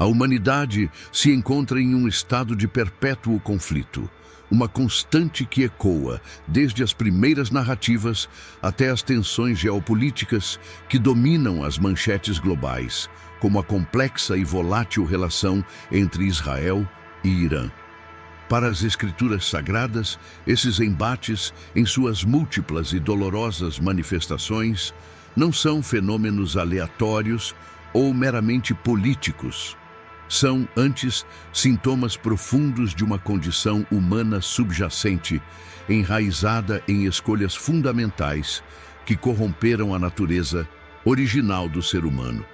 A humanidade se encontra em um estado de perpétuo conflito, uma constante que ecoa desde as primeiras narrativas até as tensões geopolíticas que dominam as manchetes globais, como a complexa e volátil relação entre Israel e Irã. Para as Escrituras Sagradas, esses embates, em suas múltiplas e dolorosas manifestações, não são fenômenos aleatórios ou meramente políticos. São, antes, sintomas profundos de uma condição humana subjacente, enraizada em escolhas fundamentais que corromperam a natureza original do ser humano.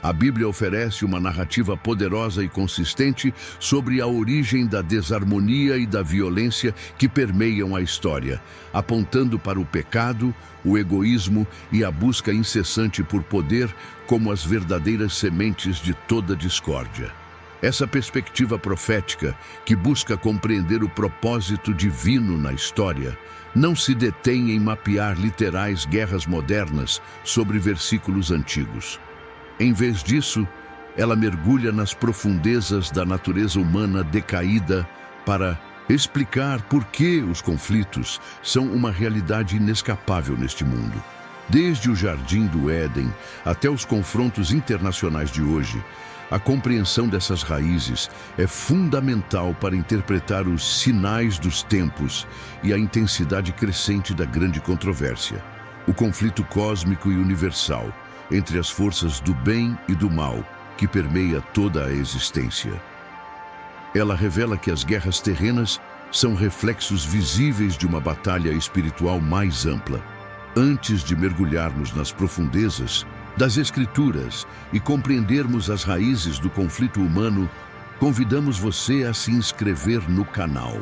A Bíblia oferece uma narrativa poderosa e consistente sobre a origem da desarmonia e da violência que permeiam a história, apontando para o pecado, o egoísmo e a busca incessante por poder como as verdadeiras sementes de toda discórdia. Essa perspectiva profética, que busca compreender o propósito divino na história, não se detém em mapear literais guerras modernas sobre versículos antigos. Em vez disso, ela mergulha nas profundezas da natureza humana decaída para explicar por que os conflitos são uma realidade inescapável neste mundo. Desde o Jardim do Éden até os confrontos internacionais de hoje, a compreensão dessas raízes é fundamental para interpretar os sinais dos tempos e a intensidade crescente da grande controvérsia, o conflito cósmico e universal entre as forças do bem e do mal que permeia toda a existência. Ela revela que as guerras terrenas são reflexos visíveis de uma batalha espiritual mais ampla. Antes de mergulharmos nas profundezas das Escrituras e compreendermos as raízes do conflito humano, convidamos você a se inscrever no canal.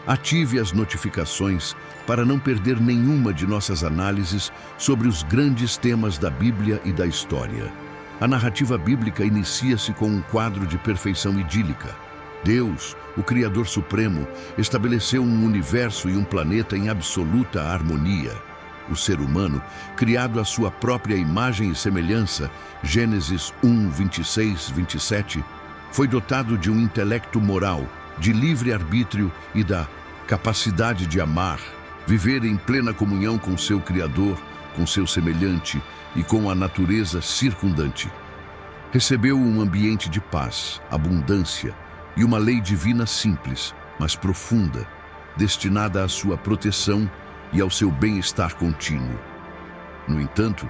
Ative as notificações para não perder nenhuma de nossas análises sobre os grandes temas da Bíblia e da história. A narrativa bíblica inicia-se com um quadro de perfeição idílica. Deus, o Criador Supremo, estabeleceu um universo e um planeta em absoluta harmonia. O ser humano, criado à sua própria imagem e semelhança, Gênesis 1, 26, 27, foi dotado de um intelecto moral, de livre arbítrio e da capacidade de amar, viver em plena comunhão com seu Criador, com seu semelhante e com a natureza circundante. Recebeu um ambiente de paz, abundância e uma lei divina simples, mas profunda, destinada à sua proteção e ao seu bem-estar contínuo. No entanto,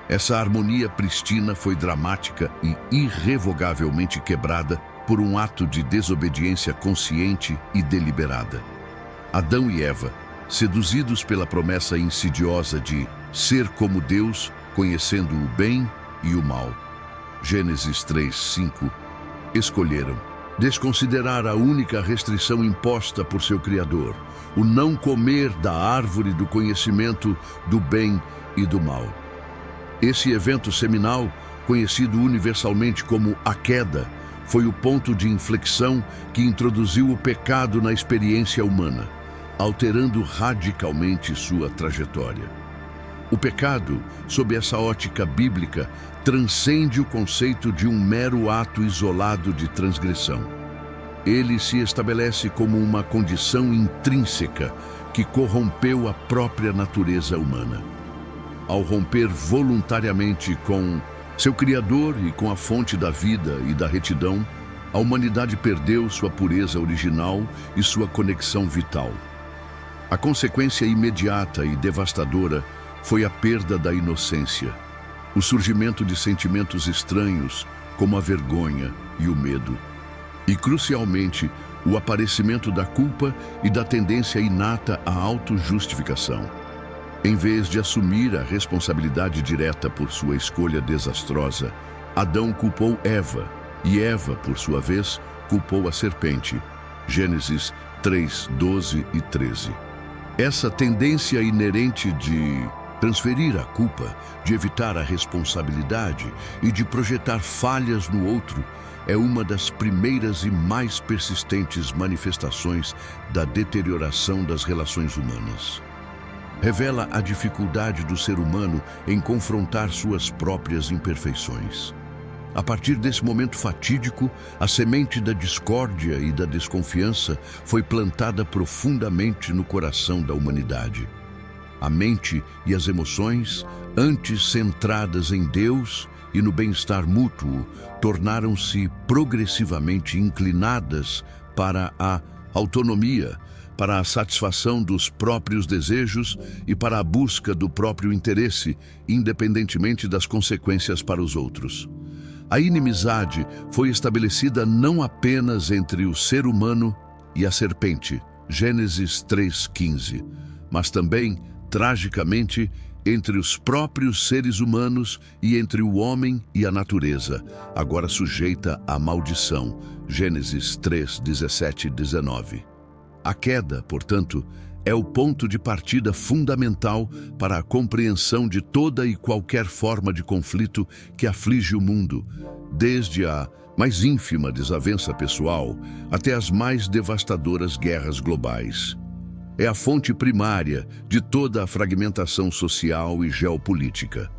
essa harmonia pristina foi dramática e irrevogavelmente quebrada por um ato de desobediência consciente e deliberada. Adão e Eva, seduzidos pela promessa insidiosa de ser como Deus, conhecendo o bem e o mal, Gênesis 3:5, escolheram desconsiderar a única restrição imposta por seu Criador, o não comer da árvore do conhecimento do bem e do mal. Esse evento seminal, conhecido universalmente como a queda, foi o ponto de inflexão que introduziu o pecado na experiência humana, alterando radicalmente sua trajetória. O pecado, sob essa ótica bíblica, transcende o conceito de um mero ato isolado de transgressão. Ele se estabelece como uma condição intrínseca que corrompeu a própria natureza humana. Ao romper voluntariamente com seu Criador e com a fonte da vida e da retidão, a humanidade perdeu sua pureza original e sua conexão vital. A consequência imediata e devastadora foi a perda da inocência, o surgimento de sentimentos estranhos, como a vergonha e o medo, e, crucialmente, o aparecimento da culpa e da tendência inata à autojustificação. Em vez de assumir a responsabilidade direta por sua escolha desastrosa, Adão culpou Eva, e Eva, por sua vez, culpou a serpente. Gênesis 3, 12 e 13. Essa tendência inerente de transferir a culpa, de evitar a responsabilidade e de projetar falhas no outro é uma das primeiras e mais persistentes manifestações da deterioração das relações humanas. Revela a dificuldade do ser humano em confrontar suas próprias imperfeições. A partir desse momento fatídico, a semente da discórdia e da desconfiança foi plantada profundamente no coração da humanidade. A mente e as emoções, antes centradas em Deus e no bem-estar mútuo, tornaram-se progressivamente inclinadas para a autonomia, para a satisfação dos próprios desejos e para a busca do próprio interesse, independentemente das consequências para os outros. A inimizade foi estabelecida não apenas entre o ser humano e a serpente, Gênesis 3:15, mas também, tragicamente, entre os próprios seres humanos e entre o homem e a natureza, agora sujeita à maldição, Gênesis 3:17 e 19. A queda, portanto, é o ponto de partida fundamental para a compreensão de toda e qualquer forma de conflito que aflige o mundo, desde a mais ínfima desavença pessoal até as mais devastadoras guerras globais. É a fonte primária de toda a fragmentação social e geopolítica.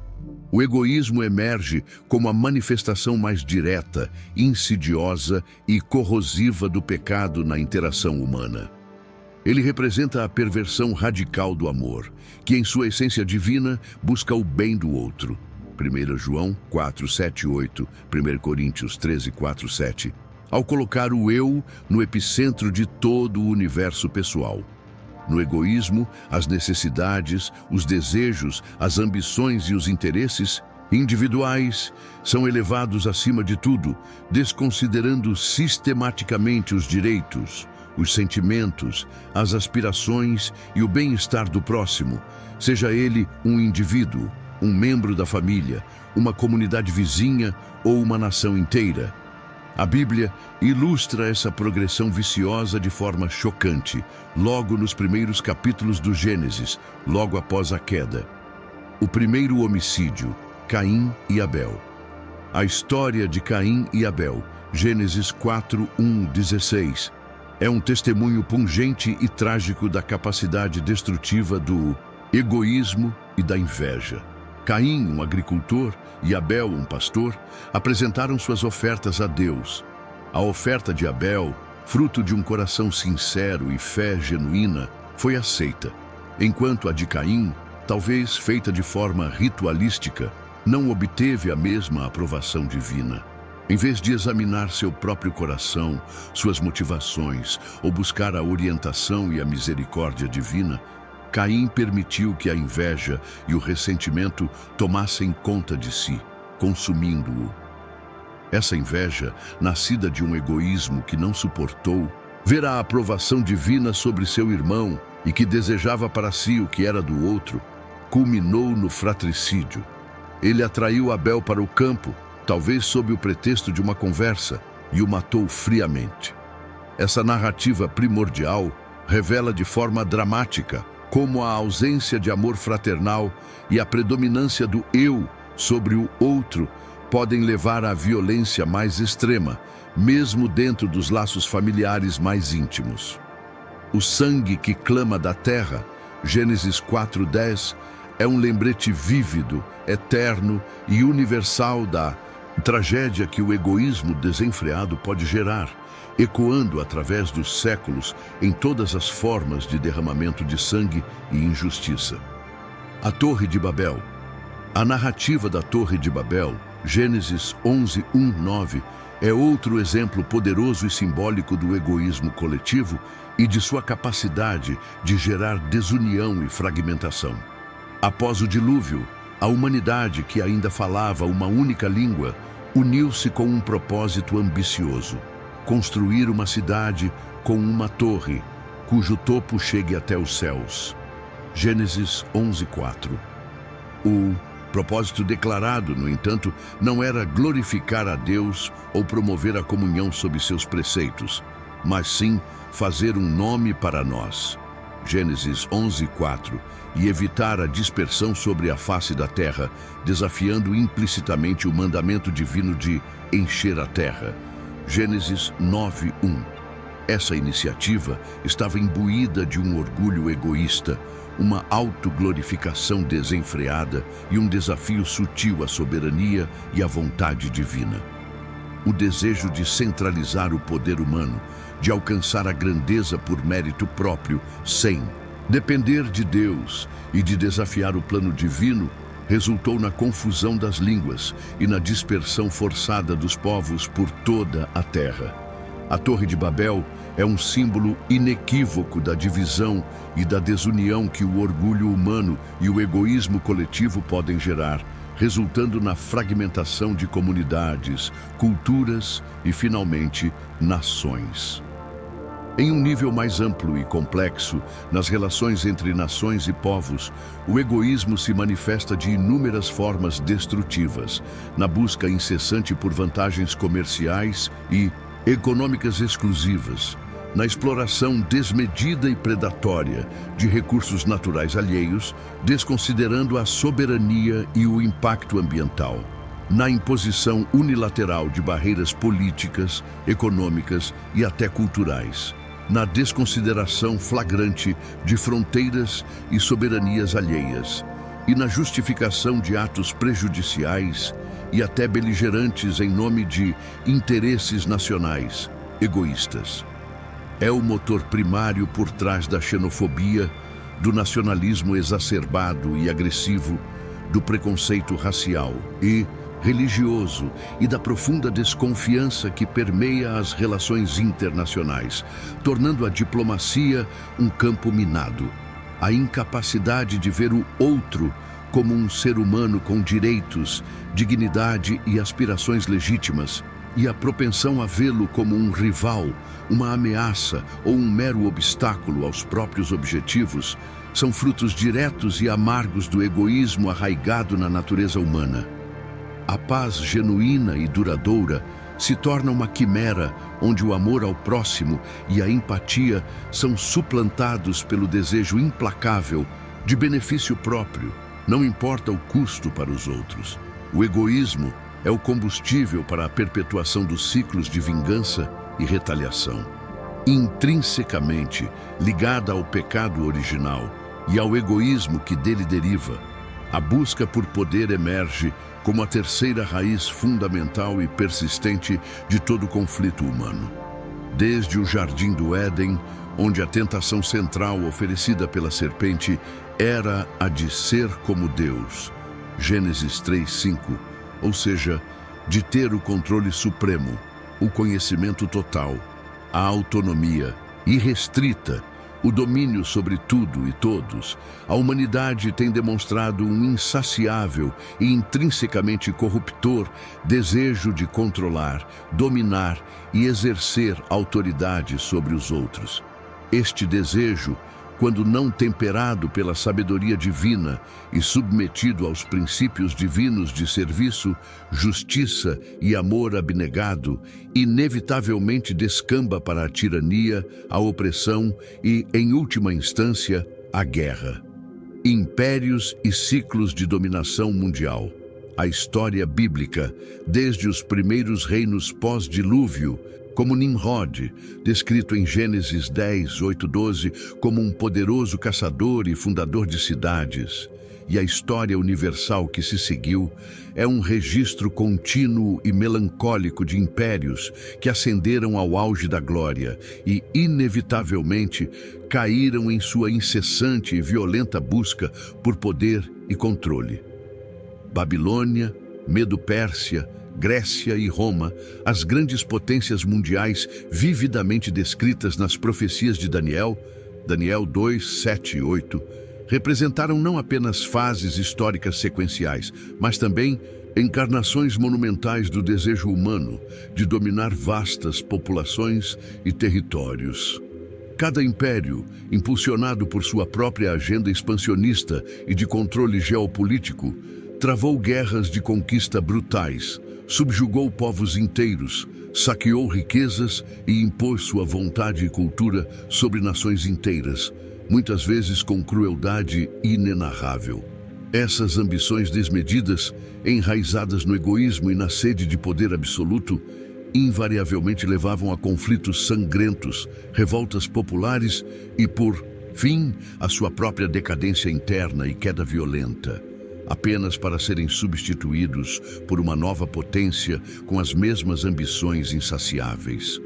O egoísmo emerge como a manifestação mais direta, insidiosa e corrosiva do pecado na interação humana. Ele representa a perversão radical do amor, que em sua essência divina busca o bem do outro. 1 João 4:7 e 8, 1 Coríntios 13:4, 7. Ao colocar o eu no epicentro de todo o universo pessoal. No egoísmo, as necessidades, os desejos, as ambições e os interesses individuais são elevados acima de tudo, desconsiderando sistematicamente os direitos, os sentimentos, as aspirações e o bem-estar do próximo, seja ele um indivíduo, um membro da família, uma comunidade vizinha ou uma nação inteira. A Bíblia ilustra essa progressão viciosa de forma chocante, logo nos primeiros capítulos do Gênesis, logo após a queda. O primeiro homicídio, Caim e Abel. A história de Caim e Abel, Gênesis 4:1-16, é um testemunho pungente e trágico da capacidade destrutiva do egoísmo e da inveja. Caim, um agricultor, e Abel, um pastor, apresentaram suas ofertas a Deus. A oferta de Abel, fruto de um coração sincero e fé genuína, foi aceita, enquanto a de Caim, talvez feita de forma ritualística, não obteve a mesma aprovação divina. Em vez de examinar seu próprio coração, suas motivações, ou buscar a orientação e a misericórdia divina, Caim permitiu que a inveja e o ressentimento tomassem conta de si, consumindo-o. Essa inveja, nascida de um egoísmo que não suportou ver a aprovação divina sobre seu irmão e que desejava para si o que era do outro, culminou no fratricídio. Ele atraiu Abel para o campo, talvez sob o pretexto de uma conversa, e o matou friamente. Essa narrativa primordial revela de forma dramática como a ausência de amor fraternal e a predominância do eu sobre o outro podem levar à violência mais extrema, mesmo dentro dos laços familiares mais íntimos. O sangue que clama da terra, Gênesis 4:10, é um lembrete vívido, eterno e universal da tragédia que o egoísmo desenfreado pode gerar, ecoando através dos séculos em todas as formas de derramamento de sangue e injustiça. A Torre de Babel. A narrativa da Torre de Babel, Gênesis 11:1-9, é outro exemplo poderoso e simbólico do egoísmo coletivo e de sua capacidade de gerar desunião e fragmentação. Após o dilúvio, a humanidade, que ainda falava uma única língua, uniu-se com um propósito ambicioso: construir uma cidade com uma torre, cujo topo chegue até os céus. Gênesis 11:4. O propósito declarado, no entanto, não era glorificar a Deus ou promover a comunhão sob seus preceitos, mas sim fazer um nome para nós. Gênesis 11:4, e evitar a dispersão sobre a face da terra, desafiando implicitamente o mandamento divino de encher a terra. Gênesis 9:1. Essa iniciativa estava imbuída de um orgulho egoísta, uma autoglorificação desenfreada e um desafio sutil à soberania e à vontade divina. O desejo de centralizar o poder humano, de alcançar a grandeza por mérito próprio, sem depender de Deus e de desafiar o plano divino, resultou na confusão das línguas e na dispersão forçada dos povos por toda a terra. A Torre de Babel é um símbolo inequívoco da divisão e da desunião que o orgulho humano e o egoísmo coletivo podem gerar, resultando na fragmentação de comunidades, culturas e, finalmente, nações. Em um nível mais amplo e complexo, nas relações entre nações e povos, o egoísmo se manifesta de inúmeras formas destrutivas, na busca incessante por vantagens comerciais e econômicas exclusivas, na exploração desmedida e predatória de recursos naturais alheios, desconsiderando a soberania e o impacto ambiental, na imposição unilateral de barreiras políticas, econômicas e até culturais, na desconsideração flagrante de fronteiras e soberanias alheias, e na justificação de atos prejudiciais e até beligerantes em nome de interesses nacionais egoístas. É o motor primário por trás da xenofobia, do nacionalismo exacerbado e agressivo, do preconceito racial e religioso e da profunda desconfiança que permeia as relações internacionais, tornando a diplomacia um campo minado. A incapacidade de ver o outro como um ser humano com direitos, dignidade e aspirações legítimas, e a propensão a vê-lo como um rival, uma ameaça ou um mero obstáculo aos próprios objetivos, são frutos diretos e amargos do egoísmo arraigado na natureza humana. A paz genuína e duradoura se torna uma quimera onde o amor ao próximo e a empatia são suplantados pelo desejo implacável de benefício próprio, não importa o custo para os outros. O egoísmo é o combustível para a perpetuação dos ciclos de vingança e retaliação. Intrinsecamente ligada ao pecado original e ao egoísmo que dele deriva, a busca por poder emerge como a terceira raiz fundamental e persistente de todo conflito humano. Desde o Jardim do Éden, onde a tentação central oferecida pela serpente era a de ser como Deus, Gênesis 3:5, ou seja, de ter o controle supremo, o conhecimento total, a autonomia irrestrita, o domínio sobre tudo e todos, a humanidade tem demonstrado um insaciável e intrinsecamente corruptor desejo de controlar, dominar e exercer autoridade sobre os outros. Este desejo, quando não temperado pela sabedoria divina e submetido aos princípios divinos de serviço, justiça e amor abnegado, inevitavelmente descamba para a tirania, a opressão e, em última instância, a guerra. Impérios e ciclos de dominação mundial. A história bíblica, desde os primeiros reinos pós-dilúvio, como Nimrod, descrito em Gênesis 10:8-12 como um poderoso caçador e fundador de cidades, e a história universal que se seguiu é um registro contínuo e melancólico de impérios que ascenderam ao auge da glória e, inevitavelmente, caíram em sua incessante e violenta busca por poder e controle. Babilônia, Medo-Pérsia, Grécia e Roma, as grandes potências mundiais vividamente descritas nas profecias de Daniel, Daniel 2:7-8, representaram não apenas fases históricas sequenciais, mas também encarnações monumentais do desejo humano de dominar vastas populações e territórios. Cada império, impulsionado por sua própria agenda expansionista e de controle geopolítico, travou guerras de conquista brutais, subjugou povos inteiros, saqueou riquezas e impôs sua vontade e cultura sobre nações inteiras, muitas vezes com crueldade inenarrável. Essas ambições desmedidas, enraizadas no egoísmo e na sede de poder absoluto, invariavelmente levavam a conflitos sangrentos, revoltas populares e, por Fim à sua própria decadência interna e queda violenta, apenas para serem substituídos por uma nova potência com as mesmas ambições insaciáveis.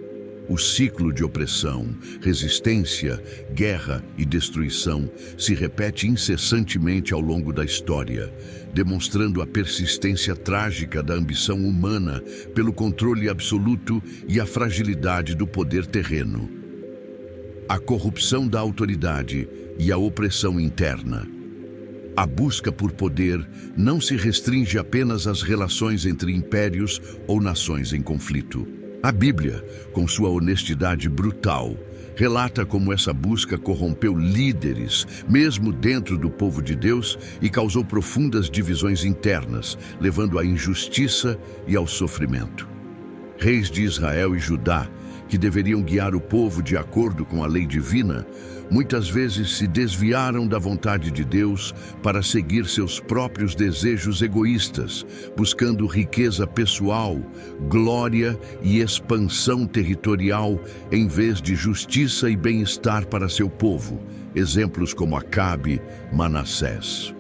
O ciclo de opressão, resistência, guerra e destruição se repete incessantemente ao longo da história, demonstrando a persistência trágica da ambição humana pelo controle absoluto e a fragilidade do poder terreno. A corrupção da autoridade e a opressão interna. A busca por poder não se restringe apenas às relações entre impérios ou nações em conflito. A Bíblia, com sua honestidade brutal, relata como essa busca corrompeu líderes, mesmo dentro do povo de Deus, e causou profundas divisões internas, levando à injustiça e ao sofrimento. Reis de Israel e Judá, que deveriam guiar o povo de acordo com a lei divina, muitas vezes se desviaram da vontade de Deus para seguir seus próprios desejos egoístas, buscando riqueza pessoal, glória e expansão territorial, em vez de justiça e bem-estar para seu povo. Exemplos como Acabe, Manassés.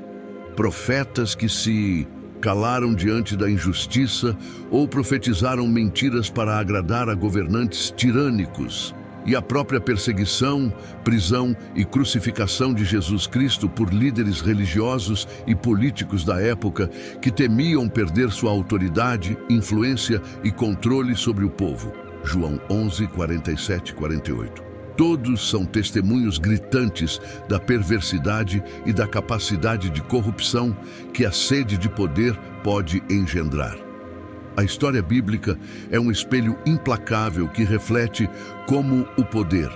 Profetas que se calaram diante da injustiça ou profetizaram mentiras para agradar a governantes tirânicos. E a própria perseguição, prisão e crucificação de Jesus Cristo por líderes religiosos e políticos da época que temiam perder sua autoridade, influência e controle sobre o povo. João 11, 47 e 48. Todos são testemunhos gritantes da perversidade e da capacidade de corrupção que a sede de poder pode engendrar. A história bíblica é um espelho implacável que reflete como o poder,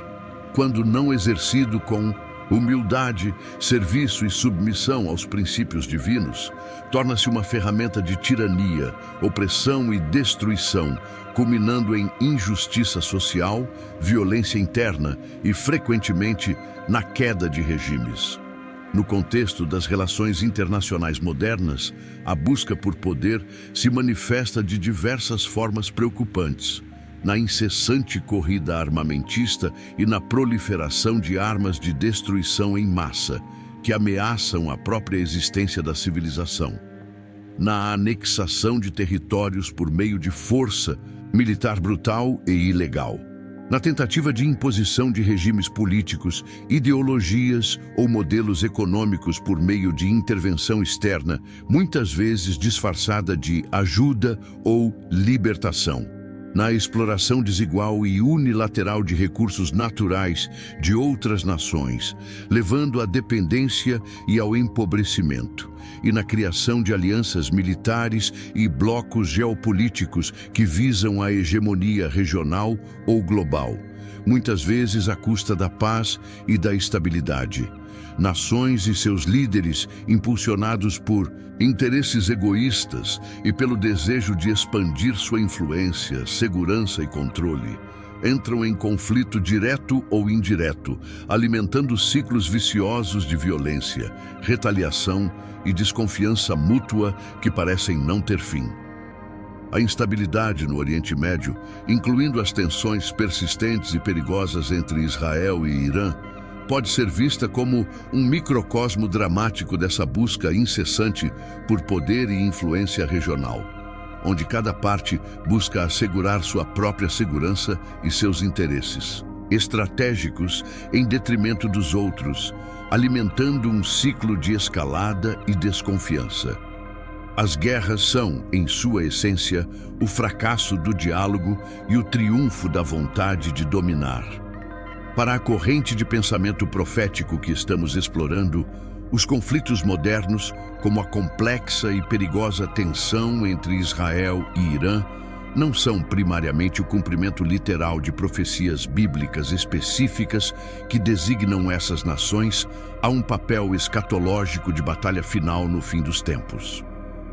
quando não exercido com humildade, serviço e submissão aos princípios divinos, torna-se uma ferramenta de tirania, opressão e destruição, culminando em injustiça social, violência interna e, frequentemente, na queda de regimes. No contexto das relações internacionais modernas, a busca por poder se manifesta de diversas formas preocupantes, na incessante corrida armamentista e na proliferação de armas de destruição em massa, que ameaçam a própria existência da civilização, na anexação de territórios por meio de força militar brutal e ilegal, na tentativa de imposição de regimes políticos, ideologias ou modelos econômicos por meio de intervenção externa, muitas vezes disfarçada de ajuda ou libertação, na exploração desigual e unilateral de recursos naturais de outras nações, levando à dependência e ao empobrecimento, e na criação de alianças militares e blocos geopolíticos que visam a hegemonia regional ou global, muitas vezes à custa da paz e da estabilidade. Nações e seus líderes, impulsionados por interesses egoístas e pelo desejo de expandir sua influência, segurança e controle, entram em conflito direto ou indireto, alimentando ciclos viciosos de violência, retaliação e desconfiança mútua que parecem não ter fim. A instabilidade no Oriente Médio, incluindo as tensões persistentes e perigosas entre Israel e Irã, pode ser vista como um microcosmo dramático dessa busca incessante por poder e influência regional, onde cada parte busca assegurar sua própria segurança e seus interesses estratégicos em detrimento dos outros, alimentando um ciclo de escalada e desconfiança. As guerras são, em sua essência, o fracasso do diálogo e o triunfo da vontade de dominar. Para a corrente de pensamento profético que estamos explorando, os conflitos modernos, como a complexa e perigosa tensão entre Israel e Irã, não são primariamente o cumprimento literal de profecias bíblicas específicas que designam essas nações a um papel escatológico de batalha final no fim dos tempos.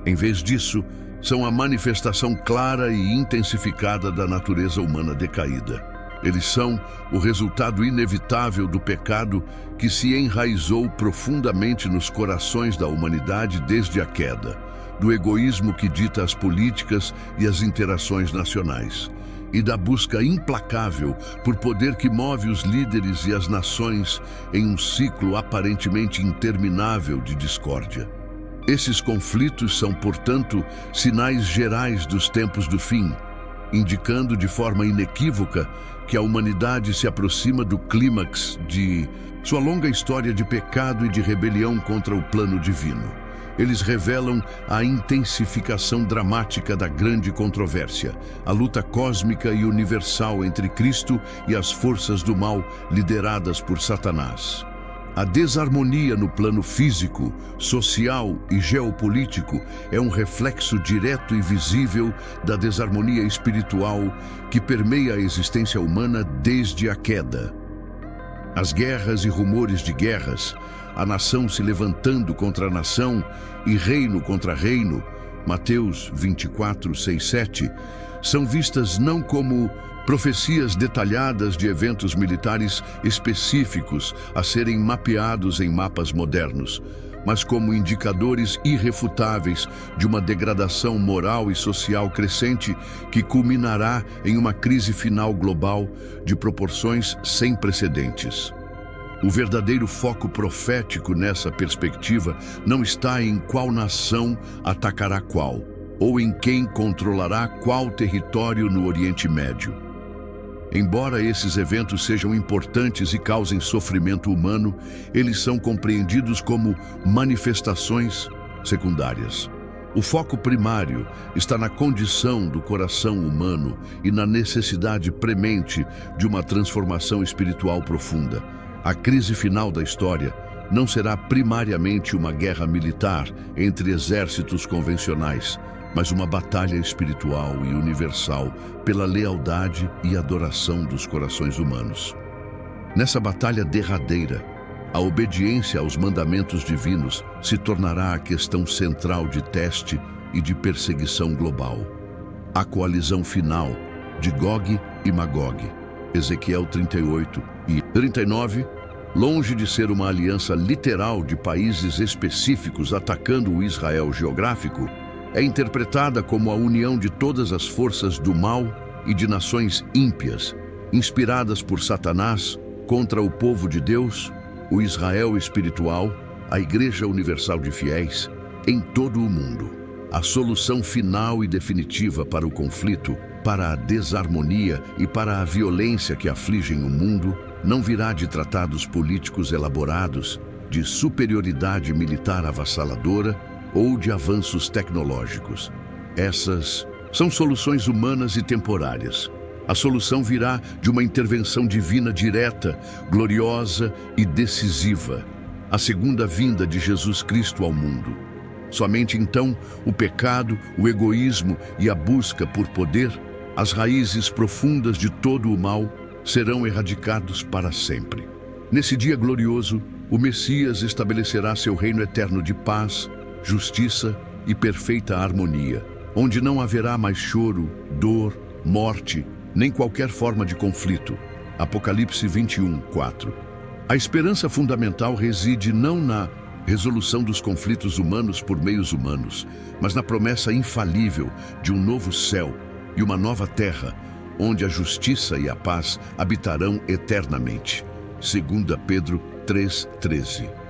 Em vez disso, são a manifestação clara e intensificada da natureza humana decaída. Eles são o resultado inevitável do pecado que se enraizou profundamente nos corações da humanidade desde a queda, do egoísmo que dita as políticas e as interações nacionais, e da busca implacável por poder que move os líderes e as nações em um ciclo aparentemente interminável de discórdia. Esses conflitos são, portanto, sinais gerais dos tempos do fim, indicando de forma inequívoca que a humanidade se aproxima do clímax de sua longa história de pecado e de rebelião contra o plano divino. Eles revelam a intensificação dramática da grande controvérsia, a luta cósmica e universal entre Cristo e as forças do mal lideradas por Satanás. A desarmonia no plano físico, social e geopolítico é um reflexo direto e visível da desarmonia espiritual que permeia a existência humana desde a queda. As guerras e rumores de guerras, a nação se levantando contra a nação e reino contra reino, Mateus 24, 6, 7, são vistas não como profecias detalhadas de eventos militares específicos a serem mapeados em mapas modernos, mas como indicadores irrefutáveis de uma degradação moral e social crescente que culminará em uma crise final global de proporções sem precedentes. O verdadeiro foco profético nessa perspectiva não está em qual nação atacará qual, ou em quem controlará qual território no Oriente Médio. Embora esses eventos sejam importantes e causem sofrimento humano, eles são compreendidos como manifestações secundárias. O foco primário está na condição do coração humano e na necessidade premente de uma transformação espiritual profunda. A crise final da história não será primariamente uma guerra militar entre exércitos convencionais, mas uma batalha espiritual e universal pela lealdade e adoração dos corações humanos. Nessa batalha derradeira, a obediência aos mandamentos divinos se tornará a questão central de teste e de perseguição global. A coalizão final de Gog e Magog, Ezequiel 38 e 39, longe de ser uma aliança literal de países específicos atacando o Israel geográfico, é interpretada como a união de todas as forças do mal e de nações ímpias, inspiradas por Satanás, contra o povo de Deus, o Israel espiritual, a Igreja Universal de Fiéis, em todo o mundo. A solução final e definitiva para o conflito, para a desarmonia e para a violência que afligem o mundo, não virá de tratados políticos elaborados, de superioridade militar avassaladora, ou de avanços tecnológicos. Essas são soluções humanas e temporárias. A solução virá de uma intervenção divina direta, gloriosa e decisiva, a segunda vinda de Jesus Cristo ao mundo. Somente então o pecado, o egoísmo e a busca por poder, as raízes profundas de todo o mal, serão erradicados para sempre. Nesse dia glorioso, o Messias estabelecerá seu reino eterno de paz, justiça e perfeita harmonia, onde não haverá mais choro, dor, morte, nem qualquer forma de conflito. Apocalipse 21, 4. A esperança fundamental reside não na resolução dos conflitos humanos por meios humanos, mas na promessa infalível de um novo céu e uma nova terra, onde a justiça e a paz habitarão eternamente. 2 Pedro 3:13.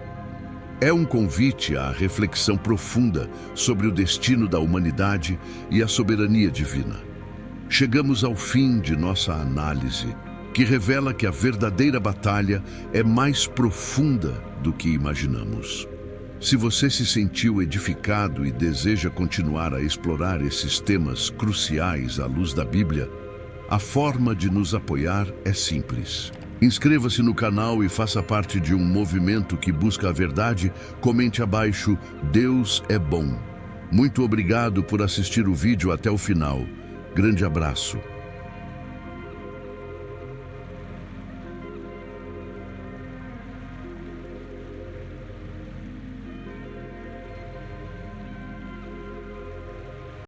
É um convite à reflexão profunda sobre o destino da humanidade e a soberania divina. Chegamos ao fim de nossa análise, que revela que a verdadeira batalha é mais profunda do que imaginamos. Se você se sentiu edificado e deseja continuar a explorar esses temas cruciais à luz da Bíblia, a forma de nos apoiar é simples. Inscreva-se no canal e faça parte de um movimento que busca a verdade. Comente abaixo: Deus é bom. Muito obrigado por assistir o vídeo até o final. Grande abraço.